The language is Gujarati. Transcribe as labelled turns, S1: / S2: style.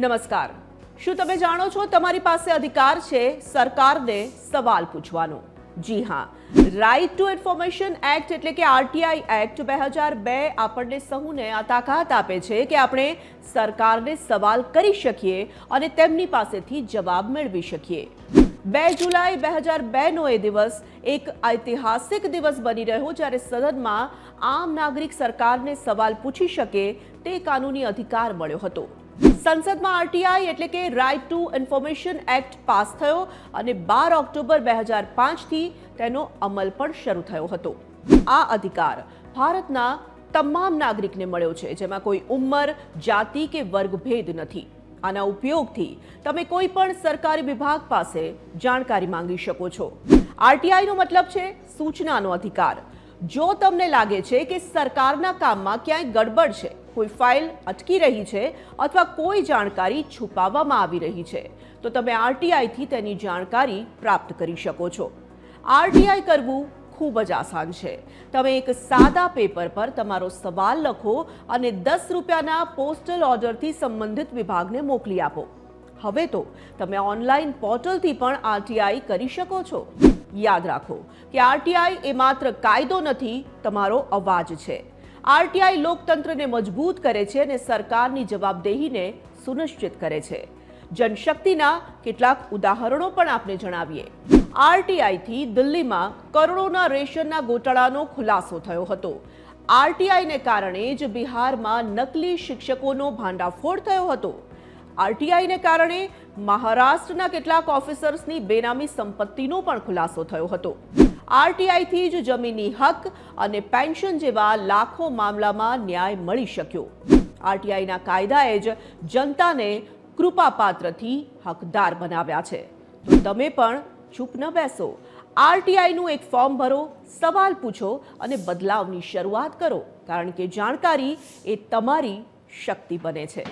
S1: નમસ્કાર। શું તમે જાણો છો તમારી પાસે અધિકાર છે સરકારને સવાલ પૂછવાનો? જી હા, રાઇટ ટુ ઇન્ફોર્મેશન એક્ટ એટલે કે આરટીઆઈ એક્ટ 2002 આપણને સૌને આ તાકાત આપે છે કે આપણે સરકારને સવાલ કરી શકીએ અને તેમની પાસેથી જવાબ મેળવી શકીએ। 2 જુલાઈ 2002નો એ દિવસ એક ઐતિહાસિક દિવસ બની રહ્યો જ્યારે સદનમાં આમ નાગરિક સરકારને સવાલ પૂછી શકે તે કાનૂની અધિકાર મળ્યો હતો। સંસદમાં આરટીઆઈ એટલે કે right to information act pass થયો અને 12 ઓક્ટોબર 2005થી તેનો અમલ પણ શરૂ થયો હતો। આ અધિકાર ભારતના તમામ નાગરિકને મળ્યો છે, જેમાં કોઈ ઉંમર, જાતિ કે વર્ગભેદ નથી। આના ઉપયોગથી તમે કોઈ પણ સરકારી વિભાગ પાસે જાણકારી માંગી શકો છો। આરટીઆઈનો મતલબ છે સૂચનાનો અધિકાર। જો તમને લાગે છે કે સરકારના કામમાં ક્યાંય ગડબડ છે, કોઈ ફાઇલ અટકી રહી છે અથવા કોઈ જાણકારી છુપાવવામાં આવી રહી છે, તો તમે આરટીઆઈથી તેની જાણકારી પ્રાપ્ત કરી શકો છો। આરટીઆઈ કરવું ખૂબ જ આસાન છે। તમે એક સાદા પેપર પર તમારો સવાલ લખો અને 10 રૂપિયાના પોસ્ટલ ઓર્ડરથી સંબંધિત વિભાગને મોકલી આપો। હવે તો તમે ઓનલાઈન પોર્ટલથી પણ આરટીઆઈ કરી શકો છો। યાદ રાખો કે આરટીઆઈ એ માત્ર કાયદો નથી, તમારો અવાજ છે। આરટીઆઈ લોકતંત્રને મજબૂત કરે છે અને સરકારની જવાબદેહીને સુનિશ્ચિત કરે છે। જનશક્તિના કેટલાક ઉદાહરણો પણ આપને જણાવીએ। આરટીઆઈથી દિલ્હીમાં કરોડોના રેશનના ગોટાળાનો ખુલાસો થયો હતો। આરટીઆઈને કારણે જ બિહારમાં નકલી શિક્ષકોનો ભાંડાફોડ થયો હતો। આરટીઆઈને કારણે મહારાષ્ટ્રના કેટલાક ઓફિસર્સની બેનામી સંપત્તિનો પણ ખુલાસો થયો હતો। આરટીઆઈથી જ જમીની હક અને પેન્શન જેવા લાખો મામલામાં ન્યાય મળી શક્યો। આરટીઆઈના કાયદાએ જ જનતાને કૃપાપાત્રથી હકદાર બનાવ્યા છે। તો તમે પણ ચૂપ ન બેસો। આરટીઆઈનું એક ફોર્મ ભરો, સવાલ પૂછો અને બદલાવની શરૂઆત કરો, કારણ કે જાણકારી એ તમારી શક્તિ બને છે।